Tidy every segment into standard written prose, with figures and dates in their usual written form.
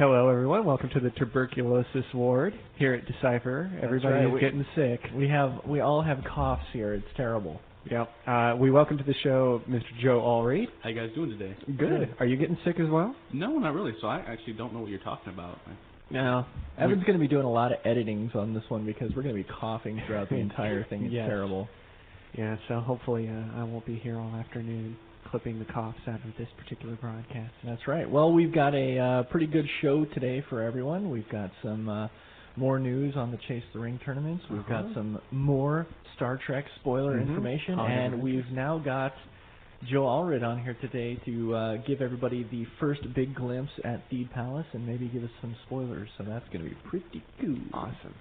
Hello, everyone. Welcome to the tuberculosis ward here at Decipher. Everybody's getting sick. We all have coughs here. It's terrible. Yep. We welcome to the show Mr. Joe Alread. How you guys doing today? Good. Are you getting sick as well? No, not really. So I actually don't know what you're talking about. No. Evan's going to be doing a lot of editings on this one because we're going to be coughing throughout the entire thing. It's terrible. Yeah, so hopefully I won't be here all afternoon clipping the coughs out of this particular broadcast. That's right. Well, we've got a pretty good show today for everyone. We've got some more news on the Chase the Ring tournaments. We've got some more Star Trek spoiler information, and we've now got Joe Alread on here today to give everybody the first big glimpse at Theed Palace and maybe give us some spoilers. So that's going to be pretty cool. Awesome.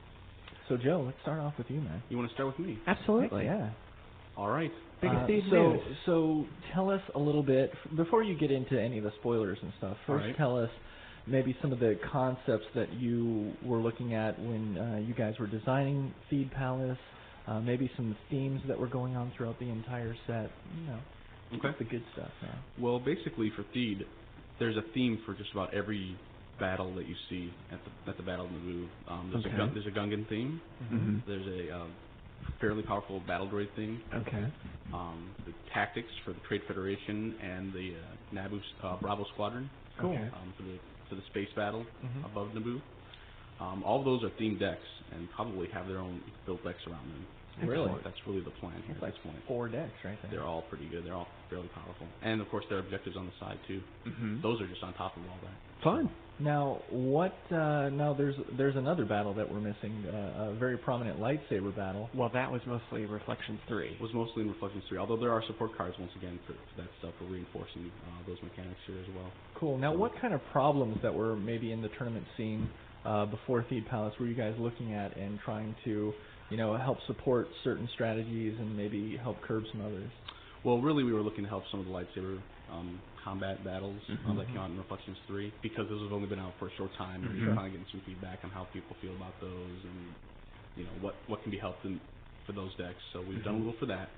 So, Joe, let's start off with you, man. You want to start with me? Absolutely. Heck yeah. All right. So tell us a little bit, before you get into any of the spoilers and stuff, first tell us maybe some of the concepts that you were looking at when you guys were designing Theed Palace, maybe some themes that were going on throughout the entire set, the good stuff. Man. Well, basically for Theed, there's a theme for just about every battle that you see at the Battle of Naboo. There's a Gungan theme. There's a fairly powerful battle droid theme. The tactics for the Trade Federation and the Naboo Bravo Squadron. Cool. For the space battle above Naboo. All of those are themed decks and probably have their own built decks around them. Really? That's really the plan here at this point. 4 decks right there. They're all pretty good. They're all fairly powerful. And, of course, there are objectives on the side, too. Those are just on top of all that. Fun. Now, there's another battle that we're missing, a very prominent lightsaber battle. Well, that was mostly Reflections 3. It was mostly in Reflections 3, although there are support cards, once again, for that stuff. We're reinforcing those mechanics here as well. Cool. Now, what kind of problems that were maybe in the tournament scene before Theed Palace were you guys looking at and trying to, help support certain strategies and maybe help curb some others? Well, really, we were looking to help some of the lightsaber combat battles that came out in Reflections 3, because those have only been out for a short time, and we're kind of getting some feedback on how people feel about those and, what can be helped for those decks. So we've done a little for that.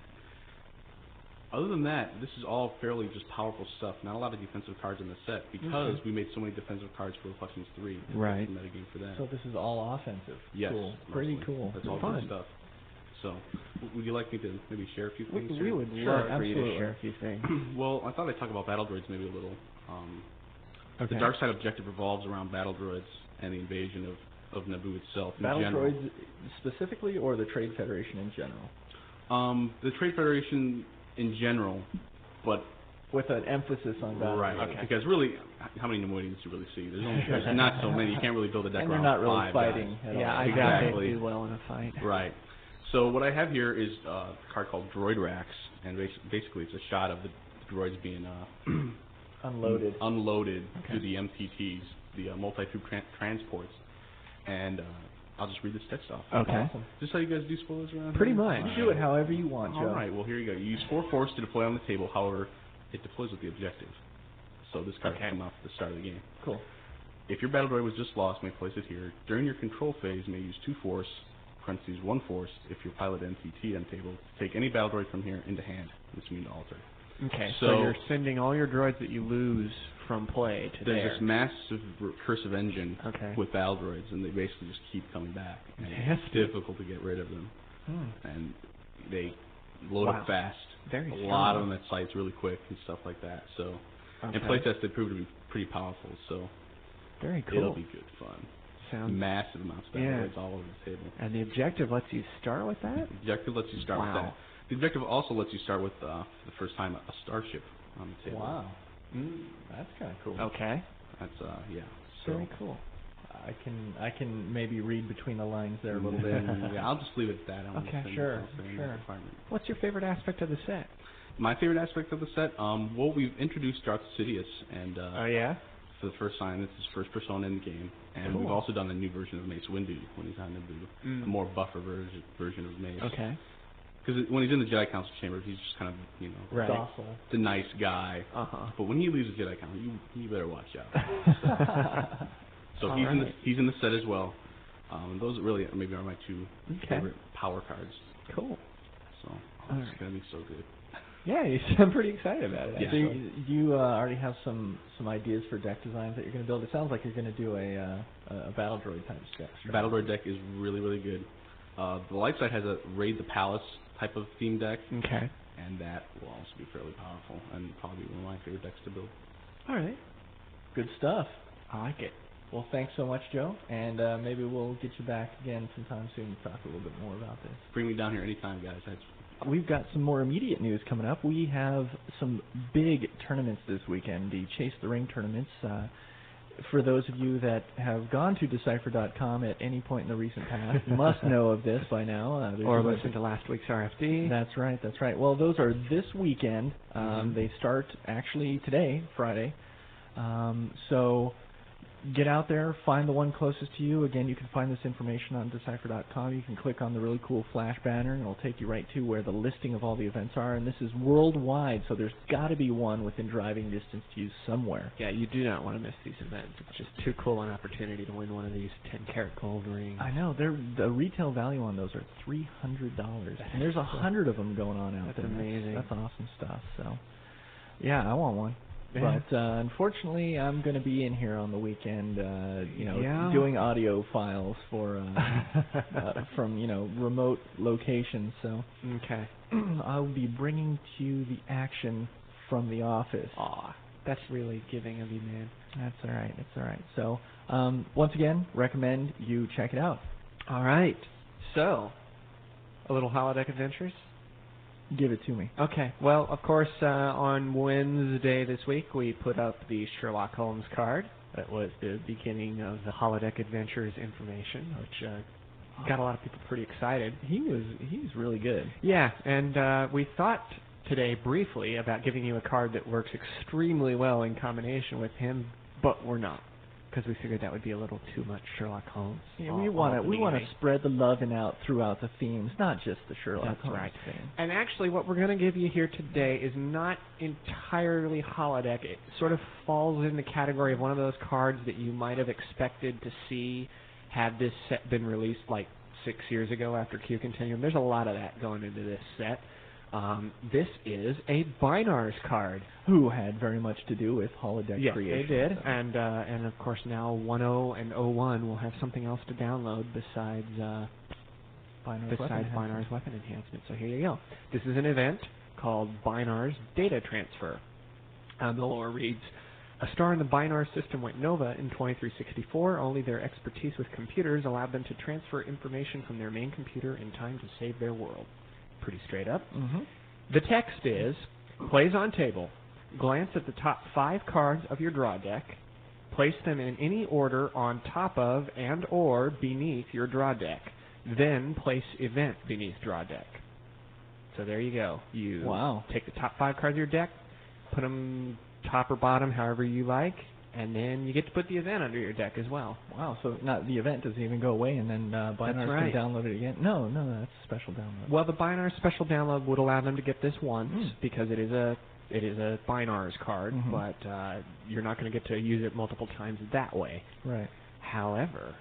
Other than that, this is all fairly just powerful stuff. Not a lot of defensive cards in the set because we made so many defensive cards for Reflections 3. Right. Metagame for that. So this is all offensive. Yes. Cool. Pretty cool. That's all good stuff. So, would you like me to maybe share a few things? We would love for you to share a few things. Well, I thought I'd talk about battle droids maybe a little. The dark side objective revolves around battle droids and the invasion of Naboo itself in general. Battle droids specifically, or the Trade Federation in general? The Trade Federation in general, but with an emphasis on battle. Right. Okay. Because really, how many Nemoidians do you really see? There's not so many. You can't really build a deck and around they're not really 5 fighting. Guys. At all. Exactly. They do well in a fight. Right. So what I have here is a card called Droid Racks, and basically it's a shot of the droids being unloaded through the MTTs, the multi-troop transports, and I'll just read this text off. Okay. Awesome. Is this how you guys do spoilers around Pretty here? much. You do it however you want, Joe. All right. Well, here you go. You use 4 force to deploy on the table. However, it deploys with the objective. So this card came off at the start of the game. Cool. If your battle droid was just lost, may place it here. During your control phase, may use 2 force. Parentheses 1 force if your pilot MTT on table. Take any battle droid from here into hand. This means alter. Okay, so you're sending all your droids that you lose from play to there. There's this massive recursive engine with battle droids, and they basically just keep coming back. And it's difficult to get rid of them. And they load up fast. Very a lot of them at sites really quick and stuff like that. So in playtest, they prove to be pretty powerful. So very cool. It'll be good fun. Massive amounts of battle droids all over the table. And the objective lets you start with that? The objective lets you start with that. The objective also lets you start with, for the first time, a starship on the table. Wow. That's kind of cool. Okay. That's, Very cool. I can maybe read between the lines there a little bit. Yeah, I'll just leave it at that. Sure. What's your favorite aspect of the set? My favorite aspect of the set? Well, we've introduced Darth Sidious, and for the first time, this is first persona in the game. And we've also done a new version of Mace Windu when he's on Naboo. A more buffer version of Mace. Okay. Because when he's in the Jedi Council chamber, he's just kind of, docile. The nice guy. But when he leaves the Jedi Council, you better watch out. So he's in the set as well. Those really maybe are my 2 favorite power cards. Cool. So it's going to be so good. Yeah, you sound pretty excited about it. Yeah. So you already have some ideas for deck designs that you're going to build. It sounds like you're going to do a Battle Droid type deck. Battle Droid deck is really, really good. The light side has a Raid the Palace type of theme deck. Okay. And that will also be fairly powerful and probably one of my favorite decks to build. All right. Good stuff. I like it. Well, thanks so much, Joe, and maybe we'll get you back again sometime soon to talk a little bit more about this. Bring me down here anytime, guys. We've got some more immediate news coming up. We have some big tournaments this weekend, the Chase the Ring tournaments. For those of you that have gone to Decipher.com at any point in the recent past, you must know of this by now. Or listen to last week's RFD. That's right. Well, those are this weekend. They start actually today, Friday. So get out there, find the one closest to you. Again, you can find this information on Decipher.com. You can click on the really cool flash banner, and it'll take you right to where the listing of all the events are. And this is worldwide, so there's got to be one within driving distance to you somewhere. Yeah, you do not want to miss these events. It's just too cool an opportunity to win one of these 10-karat gold rings. I know. The retail value on those are $300, and there's 100 of them going on out there. That's amazing. That's awesome stuff. So, yeah, I want one. Yeah. But unfortunately, I'm going to be in here on the weekend, Yeah. doing audio files for from remote locations. So Okay. I'll be bringing to you the action from the office. Aw, that's really giving of you, man. That's all right. That's all right. So once again, recommend you check it out. All right. So, a little Holodeck Adventures? Give it to me. Okay. Well, of course, on Wednesday this week, we put up the Sherlock Holmes card. That was the beginning of the Holodeck Adventures information, which got a lot of people pretty excited. He's really good. Yeah, and we thought today briefly about giving you a card that works extremely well in combination with him, but we're not, because we figured that would be a little too much Sherlock Holmes. Yeah, we want to spread the loving out throughout the themes, not just the Sherlock Holmes theme. And actually, what we're going to give you here today is not entirely holodeck. It sort of falls in the category of one of those cards that you might have expected to see had this set been released like 6 years ago after Q Continuum. There's a lot of that going into this set. This is a Binars card. Who had very much to do with holodeck creation. Yes, they did. And of course now 1.0 and 0.1 will have something else to download besides Binars Weapon Enhancement. So here you go. This is an event called Binars Data Transfer. The lore reads, a star in the Binars system went nova in 2364. Only their expertise with computers allowed them to transfer information from their main computer in time to save their world. Pretty straight up. Mm-hmm. The text is, plays on table. Glance at the top 5 cards of your draw deck. Place them in any order on top of and or beneath your draw deck. Then place event beneath draw deck. So there you go. You take the top 5 cards of your deck, put them top or bottom, however you like, and then you get to put the event under your deck as well. Wow, so not the event doesn't even go away, and then Binars can download it again? No, that's a special download. Well, the Binars special download would allow them to get this once, because it is a Binars card, but you're not going to get to use it multiple times that way. Right. However,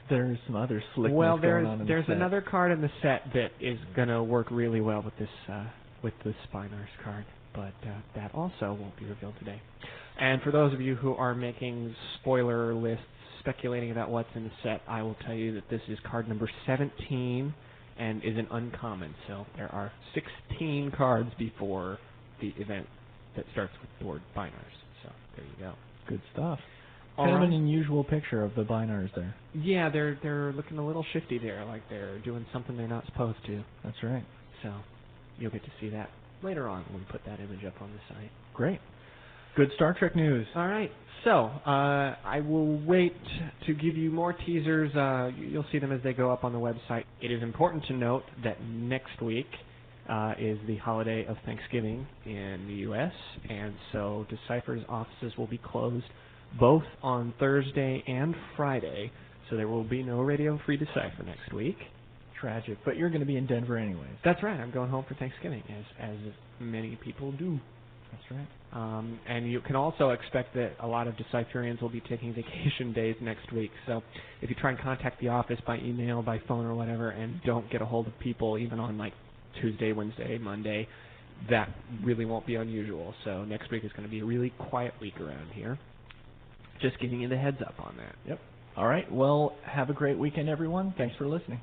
there's some other slickness going on in the set. There's another card in the set that is going to work really well with this Binars card, but that also won't be revealed today. And for those of you who are making spoiler lists, speculating about what's in the set, I will tell you that this is card number 17 and is an uncommon. So there are 16 cards before the event that starts with the word Binars. So there you go. Good stuff. All kind right. of an unusual picture of the Binars there. Yeah, they're looking a little shifty there, like they're doing something they're not supposed to. That's right. So you'll get to see that later on when we put that image up on the site. Great. Good Star Trek news. All right. So I will wait to give you more teasers. You'll see them as they go up on the website. It is important to note that next week is the holiday of Thanksgiving in the U.S., and so Decipher's offices will be closed both on Thursday and Friday, so there will be no Radio Free Decipher next week. Tragic, but you're going to be in Denver anyways. That's right. I'm going home for Thanksgiving, as many people do. That's right. And you can also expect that a lot of Decipherians will be taking vacation days next week. So if you try and contact the office by email, by phone, or whatever, and don't get a hold of people even on like Tuesday, Wednesday, Monday, that really won't be unusual. So next week is going to be a really quiet week around here. Just giving you the heads up on that. Yep. All right. Well, have a great weekend, everyone. Thanks for listening.